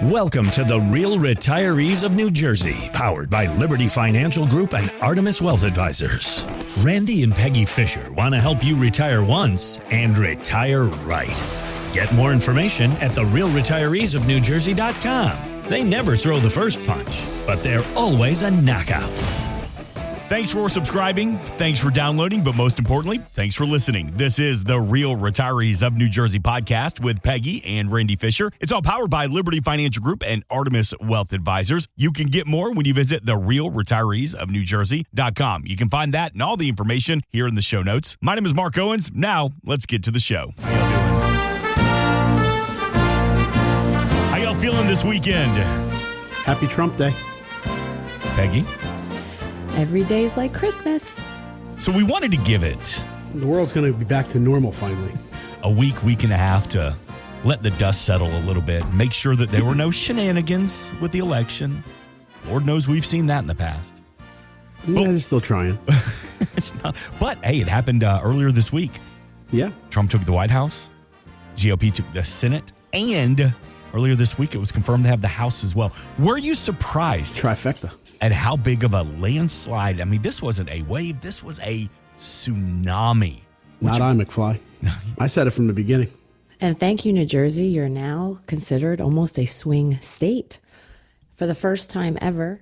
Welcome to the Real Retirees of New Jersey, powered by Liberty Financial Group and Artemis Wealth Advisors. Randy and Peggy Fisher want to help you retire once and retire right. Get more information at therealretireesofnewjersey.com. They never throw the first punch, but they're always a knockout. Thanks for subscribing. Thanks for downloading. But most importantly, thanks for listening. This is the Real Retirees of New Jersey podcast with Peggy and Randy Fisher. It's all powered by Liberty Financial Group and Artemis Wealth Advisors. You can get more when you visit therealretireesofnewjersey.com. You can find that and all the information here in the show notes. My name is Mark Owens. Now, let's get to the show. How y'all feeling this weekend? Happy Trump Day. Peggy? Every day's like Christmas. So we wanted to give it The world's going to be back to normal finally. a week and a half to let the dust settle a little bit. Make sure that there were no shenanigans with the election. Lord knows we've seen that in the past. Yeah, they're still trying. It's not, but, hey, it happened earlier this week. Yeah. Trump took the White House. GOP took the Senate. And earlier this week, it was confirmed to have the House as well. Were you surprised Trifecta. at how big of a landslide? I mean, this wasn't a wave. This was a tsunami. Not I, McFly. I said it from the beginning. And thank you, New Jersey. You're now considered almost a swing state. For the first time ever,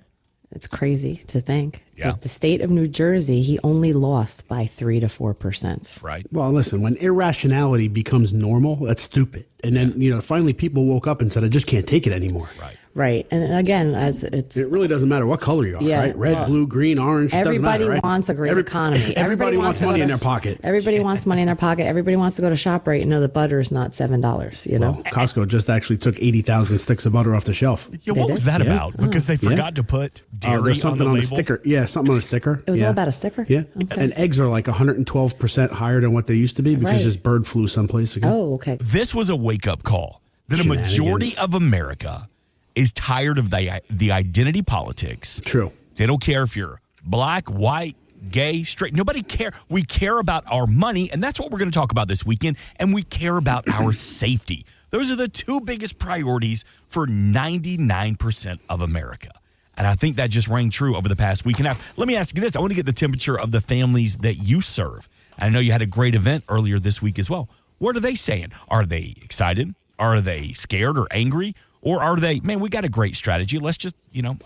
it's crazy to think that the state of New Jersey, he only lost by 3 to 4%. Right. Well, listen, when irrationality becomes normal, that's stupid. And then, finally people woke up and said, I just can't take it anymore. Right. Right. And again, as it's... It really doesn't matter what color you are, right? Red, blue, green, orange, it doesn't matter, right? wants a great economy. Everybody wants money in their pocket. Everybody wants money in their pocket. Everybody wants to go to ShopRite and know that butter is not $7, you know? Well, Costco just actually took 80,000 sticks of butter off the shelf. Yeah, what was that about? Because they forgot to put dairy There's something on the a label. sticker. Yeah, something on a sticker. It was all about a sticker? Yeah. Okay. And eggs are like 112% higher than what they used to be because Right. there's bird flu someplace again. Oh, okay. This was a wake-up call that a majority of America is tired of the identity politics. True. They don't care if you're black, white, gay, straight. Nobody care. We care about our money, and that's what we're going to talk about this weekend, and we care about our safety. Those are the two biggest priorities for 99% of America. And I think that just rang true over the past week and a half. Let me ask you this. I want to get the temperature of the families that you serve. I know you had a great event earlier this week as well. What are they saying? Are they excited? Are they scared or angry? Or are they, man, we got a great strategy. Let's just,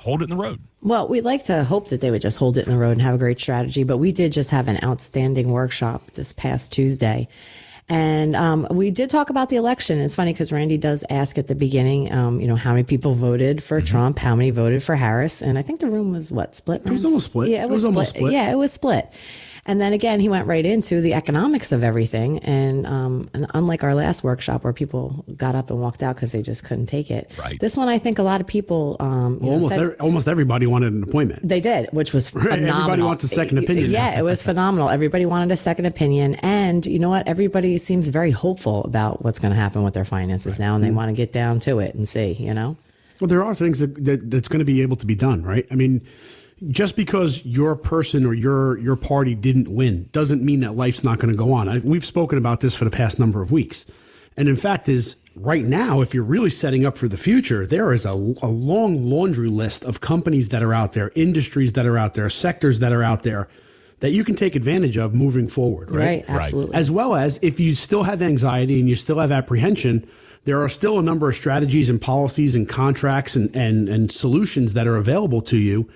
hold it in the road. Well, we'd like to hope that they would just hold it in the road and have a great strategy. But we did just have an outstanding workshop this past Tuesday. And we did talk about the election. It's funny because Randy does ask at the beginning, how many people voted for Trump, how many voted for Harris. And I think the room was, split? It was almost split. Yeah, it was almost split. Yeah, it was split. And then again, he went right into the economics of everything. And unlike our last workshop where people got up and walked out because they just couldn't take it. Right. This one, I think a lot of people Almost everybody wanted an appointment. they did, which was phenomenal. Everybody wants a second opinion. Yeah, it was phenomenal. Everybody wanted a second opinion. And you know what? Everybody seems very hopeful about what's going to happen with their finances now. And they want to get down to it and see, Well, there are things that's going to be able to be done, right? I mean, just because your person or your party didn't win doesn't mean that life's not going to go on. We've spoken about this for the past number of weeks. And in fact, right now, if you're really setting up for the future, there is a long laundry list of companies that are out there, industries that are out there, sectors that are out there that you can take advantage of moving forward, right? Right, absolutely. As well as if you still have anxiety and you still have apprehension, there are still a number of strategies and policies and contracts and solutions that are available to you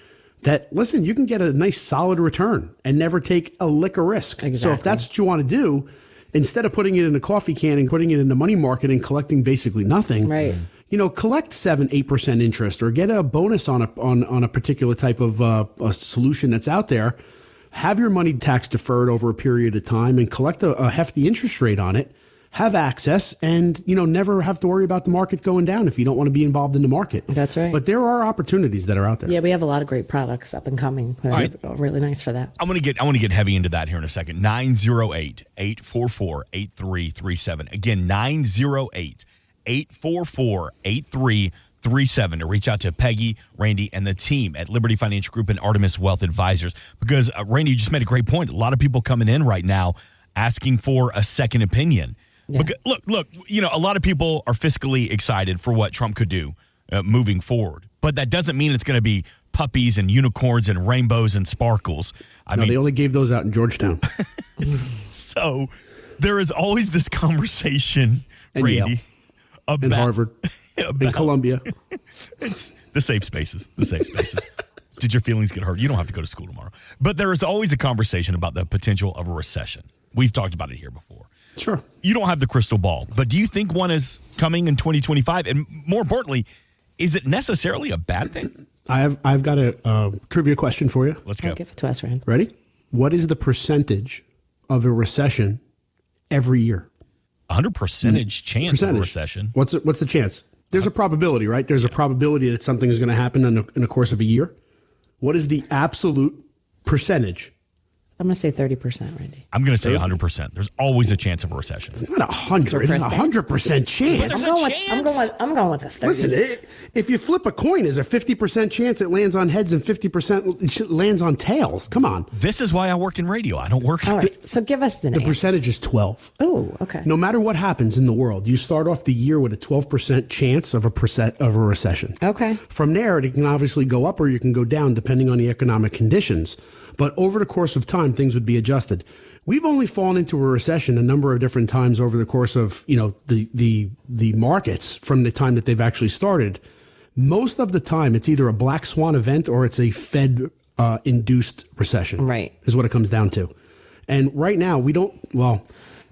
that, listen, you can get a nice solid return and never take a lick of risk. Exactly. So if that's what you want to do, instead of putting it in a coffee can and putting it in the money market and collecting basically nothing, Right. Collect 7-8% interest or get a bonus on a particular type of a solution that's out there. Have your money tax deferred over a period of time and collect a hefty interest rate on it. Have access and, never have to worry about the market going down if you don't want to be involved in the market. That's right. But there are opportunities that are out there. Yeah, we have a lot of great products up and coming. right. Really nice for that. I want to get heavy into that here in a second. 908-844-8337. Again, 908-844-8337 to reach out to Peggy, Randy, and the team at Liberty Financial Group and Artemis Wealth Advisors. Because, Randy, you just made a great point. A lot of people coming in right now asking for a second opinion. Yeah. Look, a lot of people are fiscally excited for what Trump could do moving forward. But that doesn't mean it's going to be puppies and unicorns and rainbows and sparkles. I mean, they only gave those out in Georgetown. So there is always this conversation, And Randy, Yale. about And Harvard. And Columbia. It's the safe spaces. The safe spaces. Did your feelings get hurt? You don't have to go to school tomorrow. But there is always a conversation about the potential of a recession. We've talked about it here before. Sure. You don't have the crystal ball, but do you think one is coming in 2025? And more importantly, is it necessarily a bad thing? I've got a trivia question for you. Let's go. Give it to us, Rand. Ready? What is the percentage of a recession every year? 100% chance of a recession. What's the chance? There's a probability, right? There's a probability that something is going to happen in the course of a year. What is the absolute percentage? I'm going to say 30%, Randy. I'm going to say 100%. There's always a chance of a recession. It's not 100. It's 100% chance. There's I'm going with a 30. Listen, if you flip a coin, there's a 50% chance it lands on heads and 50% lands on tails. Come on. This is why I work in radio. I don't work. All right, so give us the The name. percentage is 12. Oh, okay. No matter what happens in the world, you start off the year with a 12% chance of a recession. Okay. From there, it can obviously go up or you can go down depending on the economic conditions. But over the course of time, things would be adjusted. We've only fallen into a recession a number of different times over the course of, the markets from the time that they've actually started. Most of the time, it's either a black swan event or it's a Fed induced recession. Right. Is what it comes down to. And right now,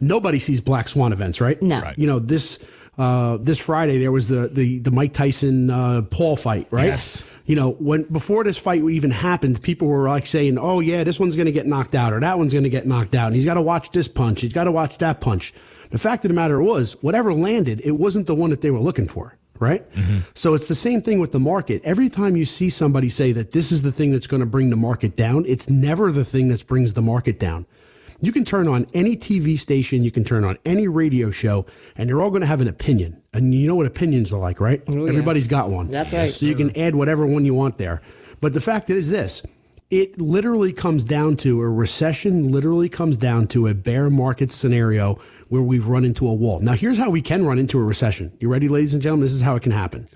nobody sees black swan events, right? No. Right. This Friday there was the Mike Tyson Paul fight, right? Yes. Before this fight even happened, people were like saying, "Oh yeah, this one's going to get knocked out, or that one's going to get knocked out, and he's got to watch this punch, he's got to watch that punch." The fact of the matter was, whatever landed, it wasn't the one that they were looking for, right? Mm-hmm. So it's the same thing with the market. Every time you see somebody say that this is the thing that's going to bring the market down, it's never the thing that brings the market down. You can turn on any TV station, you can turn on any radio show, and they're all going to have an opinion. And you know what opinions are like, right? Oh, yeah. Everybody's got one. That's right. So you can add whatever one you want there. But the fact is this, it literally comes down to a recession, literally comes down to a bear market scenario where we've run into a wall. Now, here's how we can run into a recession. You ready, ladies and gentlemen? This is how it can happen.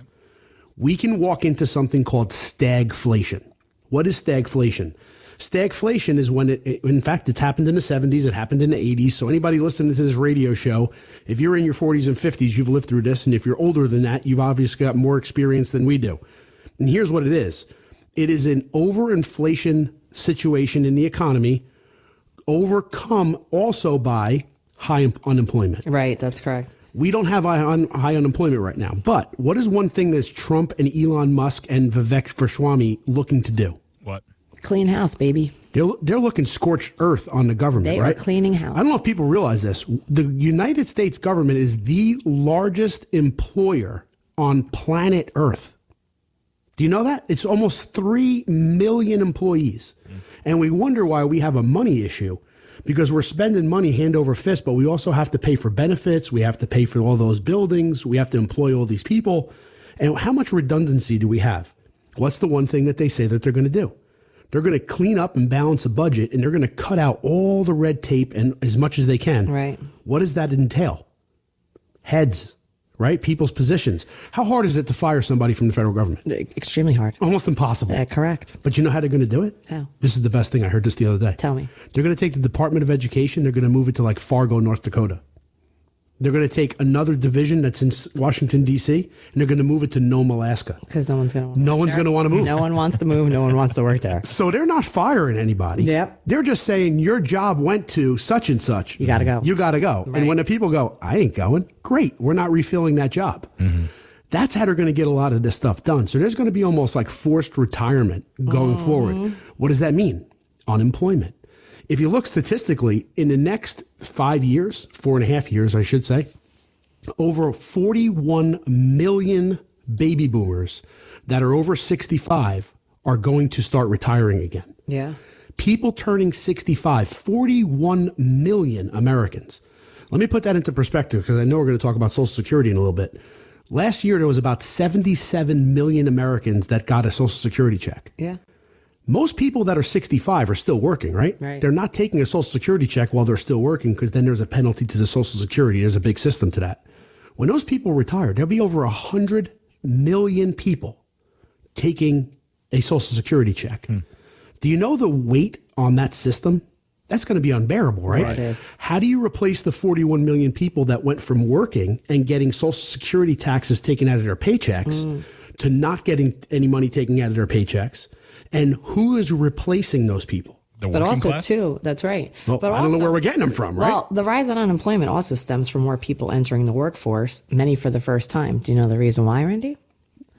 We can walk into something called stagflation. What is stagflation? Stagflation is when in fact, it's happened in the 70s, it happened in the 80s. So anybody listening to this radio show, if you're in your 40s and 50s, you've lived through this. And if you're older than that, you've obviously got more experience than we do. And here's what it is. It is an overinflation situation in the economy, overcome also by high unemployment. Right, that's correct. We don't have high unemployment right now. But what is one thing that Trump and Elon Musk and Vivek Verswamy looking to do? What? Clean house, baby. They're looking scorched earth on the government, They right? are cleaning house. I don't know if people realize this. The United States government is the largest employer on planet Earth. Do you know that? It's almost 3 million employees. And we wonder why we have a money issue, because we're spending money hand over fist, but we also have to pay for benefits. We have to pay for all those buildings. We have to employ all these people. And how much redundancy do we have? What's the one thing that they say that they're going to do? They're going to clean up and balance a budget, and they're going to cut out all the red tape and as much as they can. Right. What does that entail? Heads, right? People's positions. How hard is it to fire somebody from the federal government? Extremely hard. Almost impossible. Correct. But you know how they're going to do it? How? This is the best thing. I heard this the other day. Tell me. They're going to take the Department of Education. They're going to move it to like Fargo, North Dakota. They're going to take another division that's in Washington, D.C., and they're going to move it to Nome, Alaska. Because no one's going to want to No one's going to want to move. No one wants to move. No one wants to work there. So they're not firing anybody. Yep. They're just saying your job went to such and such. You got to go. You got to go. Right. And when the people go, I ain't going, great. We're not refilling that job. Mm-hmm. That's how they're going to get a lot of this stuff done. So there's going to be almost like forced retirement going forward. What does that mean? Unemployment. If you look statistically, in the next 5 years, 4.5 years, I should say, over 41 million baby boomers that are over 65 are going to start retiring again. Yeah. People turning 65, 41 million Americans. Let me put that into perspective, because I know we're going to talk about Social Security in a little bit. Last year, there was about 77 million Americans that got a Social Security check. Yeah. Most people that are 65 are still working, right? Right. They're not taking a Social Security check while they're still working, because then there's a penalty to the Social Security. There's a big system to that. When those people retire, there'll be over 100 million people taking a Social Security check. Do you know the weight on that system? That's going to be unbearable, right? Yeah, it is. How do you replace the 41 million people that went from working and getting Social Security taxes taken out of their paychecks to not getting any money taken out of their paychecks? And who is replacing those people? The But working also, class? too, that's right. Well, but I don't know where we're getting them from, right? Well, the rise in unemployment also stems from more people entering the workforce, many for the first time. Do you know the reason why, Randy?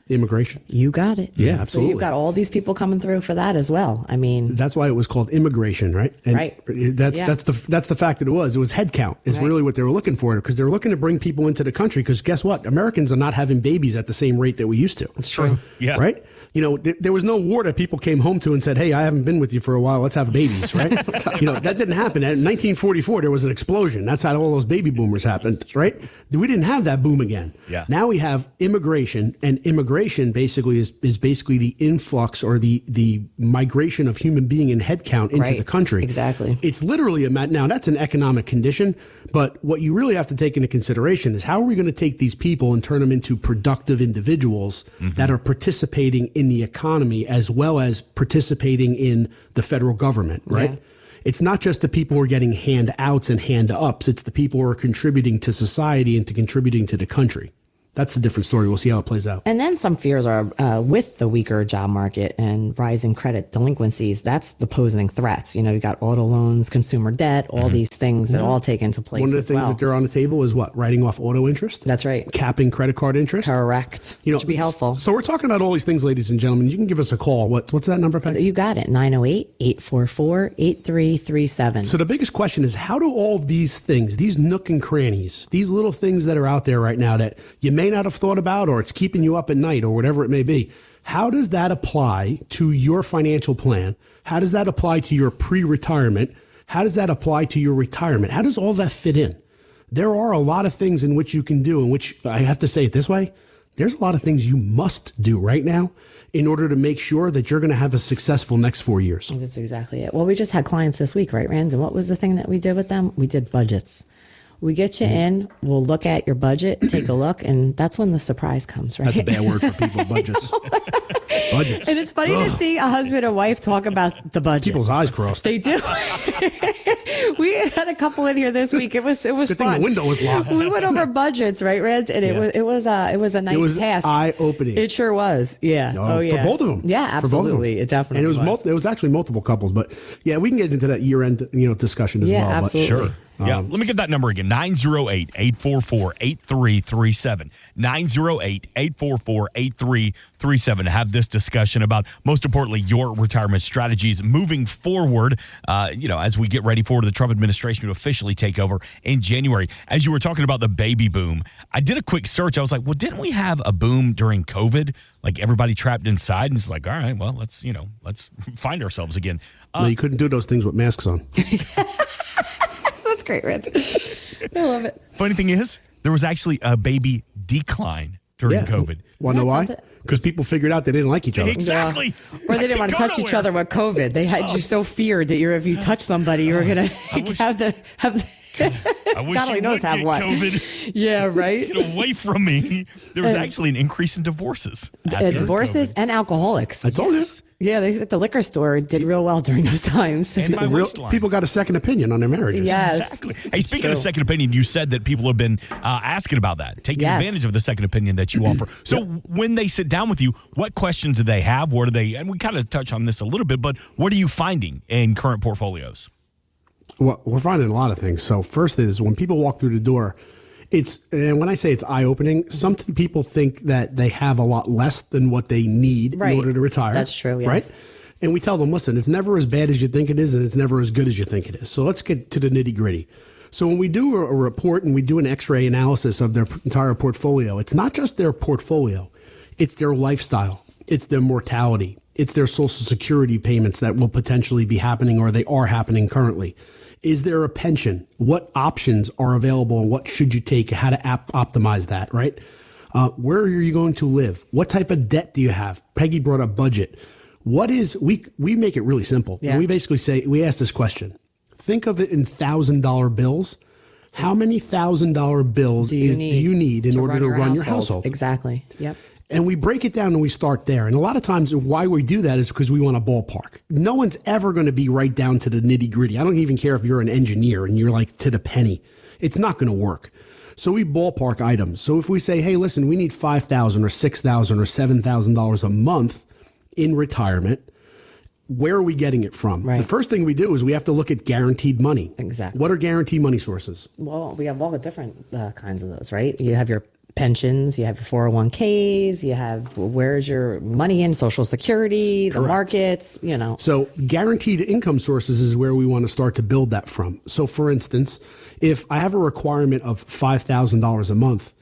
Immigration. You got it. Yeah, So absolutely. you've got all these people coming through for that as well. I mean, That's why it was called immigration, right? And Right. That's Yeah. the fact that it was. It was head count is Right. really what they were looking for, because they were looking to bring people into the country. Because guess what? Americans are not having babies at the same rate that we used to. it's true. Yeah. Right? You know, there was no war that people came home to and said, "Hey, I haven't been with you for a while. Let's have babies." Right? That didn't happen. In 1944, there was an explosion. That's how all those baby boomers happened. Right? We didn't have that boom again. Yeah. Now we have immigration, and immigration basically is basically the influx or the migration of human being and headcount into Right. the country. Exactly. It's literally now that's an economic condition, but what you really have to take into consideration is how are we going to take these people and turn them into productive individuals that are participating in the economy as well as participating in the federal government, right? Yeah. It's not just the people who are getting handouts and hand ups. It's the people who are contributing to society and to contributing to the country. That's a different story. We'll see how it plays out. And then some fears are with the weaker job market and rising credit delinquencies. That's the posing threats. You got auto loans, consumer debt, all these things that all take into place. One of the as things well. that they're on the table is what? Writing off auto interest? That's right. Capping credit card interest? Correct. To be helpful. So we're talking about all these things, ladies and gentlemen. You can give us a call. What's that number, Peggy? You got it. 908-844-8337. So the biggest question is, how do all of these things, these nook and crannies, these little things that are out there right now that you may not have thought about, or it's keeping you up at night, or whatever it may be, how does that apply to your financial plan? How does that apply to your pre-retirement? How does that apply to your retirement? How does all that fit in? There are a lot of things in which you can do, in which I have to say it this way. There's a lot of things you must do right now in order to make sure that you're going to have a successful next 4 years. That's exactly it. Well, we just had clients this week, right, Rand? And what was the thing that we did with them? We did budgets. We get you in, we'll look at your budget, take a look, and that's when the surprise comes, right? That's a bad word for people, budgets. Budgets. And it's funny to see a husband and wife talk about the budget. People's eyes crossed. They do. We had a couple in here this week. It was Good fun. thing the window was locked. We went over budgets, right, Rand? And it was a nice It was task. eye-opening. It sure was. Yeah. Oh yeah. For both of them. Yeah, For both of them. absolutely. It definitely And was. it was actually multiple couples, but yeah, we can get into that year-end discussion as Yeah, well. absolutely. But, Sure. Yeah, let me get that number again. 908-844-8337. 908-844-8337 to have this discussion about, most importantly, your retirement strategies moving forward, as we get ready for the Trump administration to officially take over in January. As you were talking about the baby boom, I did a quick search. I was like, well, didn't we have a boom during COVID? Like everybody trapped inside, and it's like, all right, well, let's find ourselves again. no, you couldn't do those things with masks on. That's great, Rand. I love it. Funny thing is, there was actually a baby decline during COVID. Want to know Isn't why? that something? Because people figured out they didn't like each other. Exactly. Or they didn't want to Go touch each nowhere. other with COVID. They had you so feared that if you touch somebody, you were gonna have the. I wish God only you knows would have get what. COVID. Yeah, right. Get away from me. There was actually an increase in divorces. after Divorces COVID. and alcoholics. I told you. Yeah, they at the liquor store did real well during those times. And my Real, waistline. people got a second opinion on their marriages. Yes. Exactly. Hey, speaking of True. second opinion, you said that people have been asking about that, taking Yes. advantage of the second opinion that you offer. So when they sit down with you, what questions do they have? What are they? And we kind of touch on this a little bit, but what are you finding in current portfolios? Well, we're finding a lot of things. So first is when people walk through the door, and when I say it's eye-opening, some people think that they have a lot less than what they need Right. in order to retire. That's true, yes. Right? And we tell them, listen, it's never as bad as you think it is, and it's never as good as you think it is. So let's get to the nitty-gritty. So when we do a report and we do an X-ray analysis of their entire portfolio, it's not just their portfolio. It's their lifestyle. It's their mortality. It's their Social Security payments that will potentially be happening, or they are happening currently. Is there a pension? What options are available, and what should you take? How to optimize that, right? Where are you going to live? What type of debt do you have? Peggy brought up budget. We make it really simple. Yeah. And we basically we ask this question. Think of it in $1,000 bills. How many $1,000 bills do you need in order to run your household? Exactly. Yep. And we break it down and we start there. And a lot of times why we do that is because we want a ballpark. No one's ever going to be right down to the nitty gritty. I don't even care if you're an engineer and you're like to the penny. It's not going to work. So we ballpark items. So if we say, hey, listen, we need $5,000 or $6,000 or $7,000 a month in retirement, where are we getting it from? Right. The first thing we do is we have to look at guaranteed money. Exactly. What are guaranteed money sources? Well, we have all the different kinds of those, right? You have your pensions, you have your 401ks, you have where's your money in, Social Security, the markets, So guaranteed income sources is where we want to start to build that from. So for instance, if I have a requirement of $5,000 a month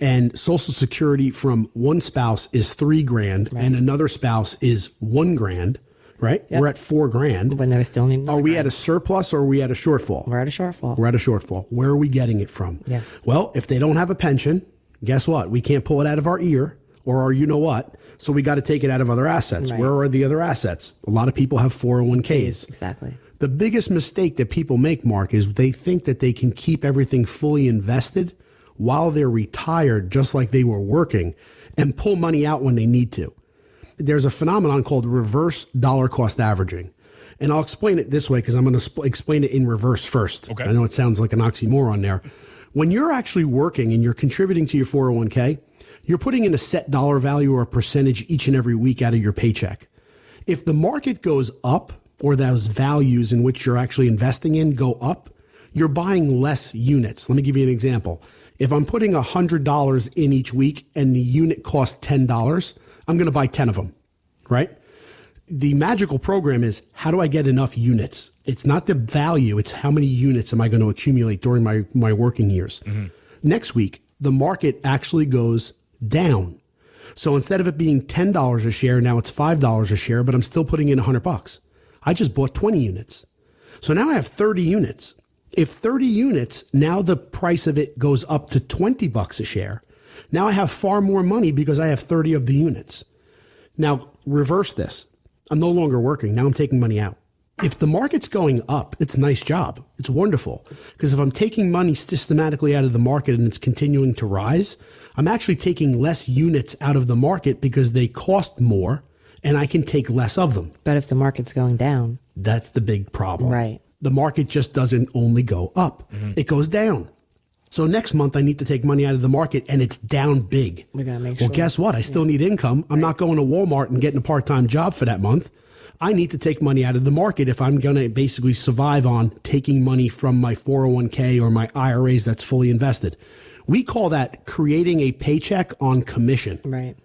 and Social Security from one spouse is $3,000 and another spouse is $1,000, right? Yep. We're at $4,000. When they still need. Are we at a surplus or are we at a shortfall? We're at a shortfall. We're at a shortfall. Where are we getting it from? Yeah. Well, if they don't have a pension, guess what? We can't pull it out of our ear or our you know what. So we got to take it out of other assets. Right. Where are the other assets? A lot of people have 401ks. Exactly. The biggest mistake that people make, Mark, is they think that they can keep everything fully invested while they're retired, just like they were working, and pull money out when they need to. There's a phenomenon called reverse dollar cost averaging. And I'll explain it this way because I'm going to explain it in reverse first. Okay. I know it sounds like an oxymoron there. When you're actually working and you're contributing to your 401k, you're putting in a set dollar value or a percentage each and every week out of your paycheck. If the market goes up or those values in which you're actually investing in go up, you're buying less units. Let me give you an example. If I'm putting $100 in each week and the unit costs $10, I'm going to buy 10 of them, right? The magical program is how do I get enough units? It's not the value. It's how many units am I going to accumulate during my working years. Mm-hmm. Next week, the market actually goes down. So instead of it being $10 a share, now it's $5 a share, but I'm still putting in $100. I just bought 20 units. So now I have 30 units. If 30 units, now the price of it goes up to $20 a share. Now I have far more money because I have 30 of the units. Now reverse this. I'm no longer working. Now I'm taking money out. If the market's going up, it's a nice job. It's wonderful. Because if I'm taking money systematically out of the market and it's continuing to rise, I'm actually taking less units out of the market because they cost more and I can take less of them. But if the market's going down, that's the big problem. Right. The market just doesn't only go up. Mm-hmm. It goes down. So next month I need to take money out of the market and it's down big. We gotta make sure. Well, guess what? I still need income. I'm not going to Walmart and getting a part-time job for that month. I need to take money out of the market if I'm going to basically survive on taking money from my 401k or my IRAs that's fully invested. We call that creating a paycheck on commission. Right.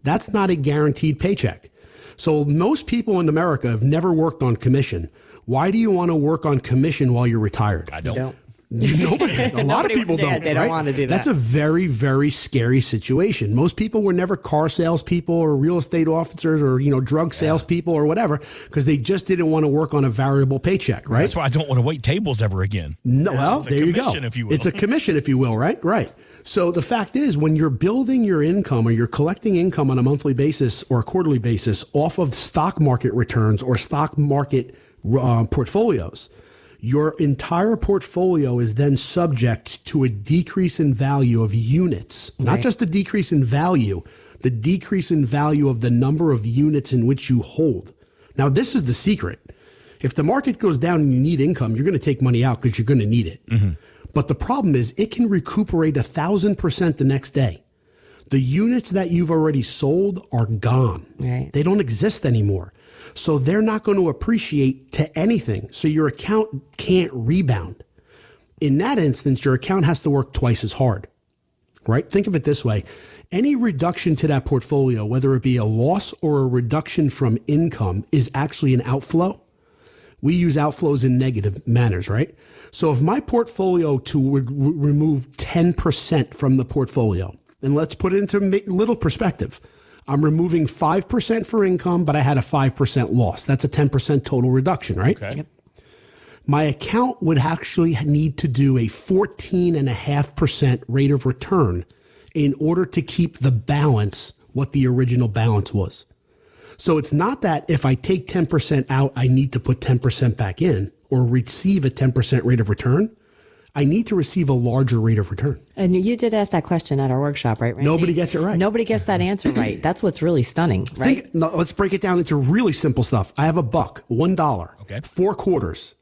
That's not a guaranteed paycheck. So most people in America have never worked on commission. Why do you want to work on commission while you're retired? I don't. Nobody, a lot of people don't. They don't want to do that. That's a very, very scary situation. Most people were never car salespeople or real estate officers or drug salespeople or whatever because they just didn't want to work on a variable paycheck, right? That's why I don't want to wait tables ever again. No, well, there you go. If you will. It's a commission, if you will, right? Right. So the fact is, when you're building your income or you're collecting income on a monthly basis or a quarterly basis off of stock market returns or stock market portfolios, your entire portfolio is then subject to a decrease in value of units, not just a decrease in value, the decrease in value of the number of units in which you hold. Now, this is the secret. If the market goes down and you need income, you're going to take money out because you're going to need it. Mm-hmm. But the problem is it can recuperate 1,000% the next day. The units that you've already sold are gone. Right. They don't exist anymore. So they're not going to appreciate to anything. So your account can't rebound. In that instance, your account has to work twice as hard, right? Think of it this way. Any reduction to that portfolio, whether it be a loss or a reduction from income, is actually an outflow. We use outflows in negative manners, right? So if my portfolio remove 10% from the portfolio, and let's put it into little perspective. I'm removing 5% for income, but I had a 5% loss. That's a 10% total reduction, right? Okay. Yep. My account would actually need to do a 14.5% rate of return in order to keep the balance what the original balance was. So it's not that if I take 10% out, I need to put 10% back in or receive a 10% rate of return. I need to receive a larger rate of return. And you did ask that question at our workshop, right, Randy? Nobody gets it right. Nobody gets that answer right. That's what's really stunning, right? Let's break it down into really simple stuff. I have $1, Okay. 4 quarters.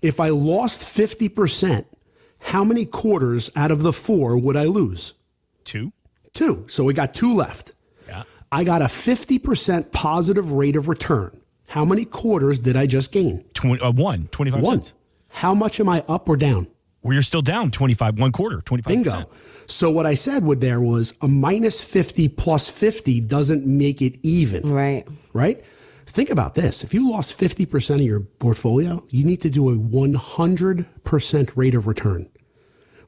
If I lost 50%, how many quarters out of the 4 would I lose? 2. 2. So we got 2 left. Yeah. I got a 50% positive rate of return. How many quarters did I just gain? 25 1. cents. How much am I up or down? Well, you're still down 25, 1/4, 25%. Bingo. So what I said there was a minus 50 plus 50 doesn't make it even. Right. Right? Think about this. If you lost 50% of your portfolio, you need to do a 100% rate of return.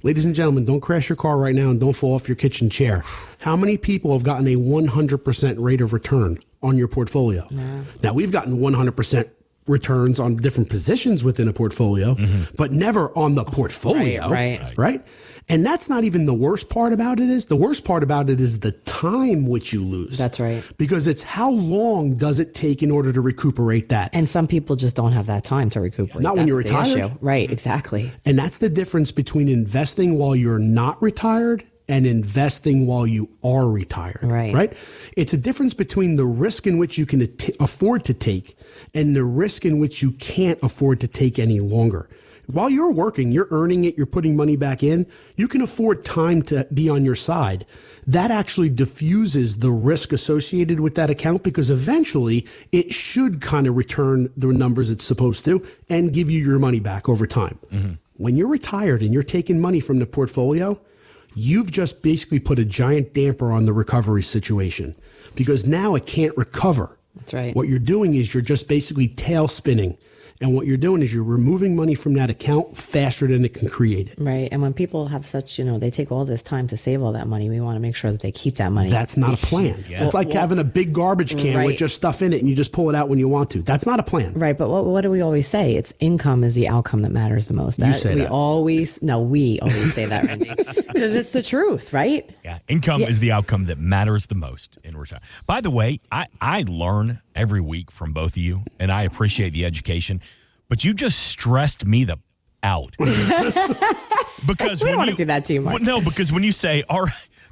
Ladies and gentlemen, don't crash your car right now and don't fall off your kitchen chair. How many people have gotten a 100% rate of return on your portfolio? Yeah. Now, we've gotten 100% returns on different positions within a portfolio, but never on the portfolio. Right. And that's not even the worst part about it. The worst part about it is the time which you lose. That's right. Because it's how long does it take in order to recuperate that? And some people just don't have that time to recuperate. Not when you're retired. Right, exactly. And that's the difference between investing while you're not retired and investing while you are retired. Right. It's a difference between the risk in which you can afford to take and the risk in which you can't afford to take any longer. While you're working, you're earning it, you're putting money back in, you can afford time to be on your side. That actually diffuses the risk associated with that account because eventually it should kind of return the numbers it's supposed to and give you your money back over time. When you're retired and you're taking money from the portfolio, you've just basically put a giant damper on the recovery situation because now it can't recover. That's right. What you're doing is you're just basically tail spinning. And what you're doing is you're removing money from that account faster than it can create it. Right. And when people have such, they take all this time to save all that money, we want to make sure that they keep that money. That's not a plan. It's like having a big garbage can with just stuff in it and you just pull it out when you want to. That's not a plan. Right. But what do we always say? It's income is the outcome that matters the most. You say that. We always say that, Randy, because it's the truth, right? Yeah. Income is the outcome that matters the most in retirement. By the way, I learn every week from both of you, and I appreciate the education. But you just stressed me out. Because we don't want to do that to you, Mark. No, because when you say,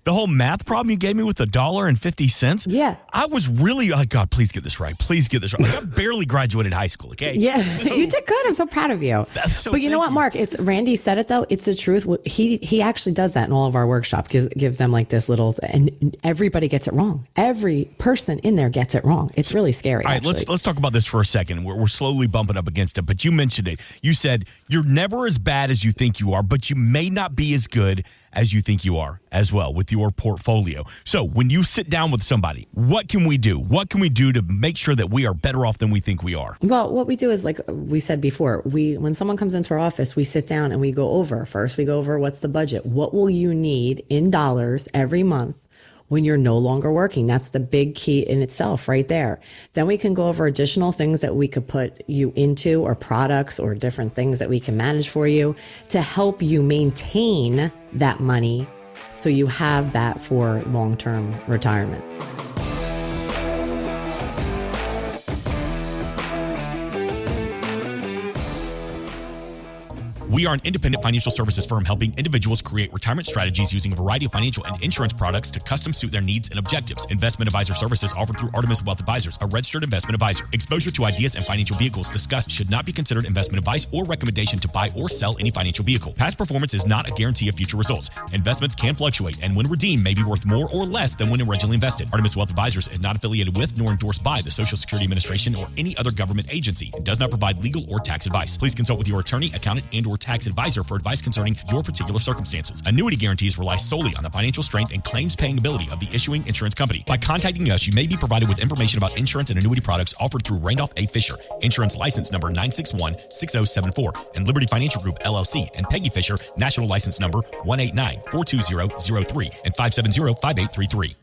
the whole math problem you gave me with $1.50. Yeah. I was really, God, please get this right. Please get this right. Like, I barely graduated high school, okay? Yeah, so, you did good. I'm so proud of you. But you know what, Mark? It's Randy said it, though. It's the truth. He actually does that in all of our workshops, gives them like this little, and everybody gets it wrong. Every person in there gets it wrong. It's really scary. All right, let's talk about this for a second. We're slowly bumping up against it, but you mentioned it. You said you're never as bad as you think you are, but you may not be as good as you think you are as well with your portfolio. So when you sit down with somebody, what can we do? What can we do to make sure that we are better off than we think we are? Well, what we do is, like we said before, when someone comes into our office, we sit down and we go over what's the budget? What will you need in dollars every month when you're no longer working? That's the big key in itself right there. Then we can go over additional things that we could put you into, or products or different things that we can manage for you to help you maintain that money so you have that for long-term retirement. We are an independent financial services firm helping individuals create retirement strategies using a variety of financial and insurance products to custom suit their needs and objectives. Investment advisor services offered through Artemis Wealth Advisors, a registered investment advisor. Exposure to ideas and financial vehicles discussed should not be considered investment advice or recommendation to buy or sell any financial vehicle. Past performance is not a guarantee of future results. Investments can fluctuate and when redeemed may be worth more or less than when originally invested. Artemis Wealth Advisors is not affiliated with nor endorsed by the Social Security Administration or any other government agency and does not provide legal or tax advice. Please consult with your attorney, accountant, and or tax advisor for advice concerning your particular circumstances. Annuity guarantees rely solely on the financial strength and claims paying ability of the issuing insurance company. By contacting us, you may be provided with information about insurance and annuity products offered through Randolph A. Fisher, insurance license number 9616074, and Liberty Financial Group, LLC, and Peggy Fisher, national license number 189-42003 and 570-5833.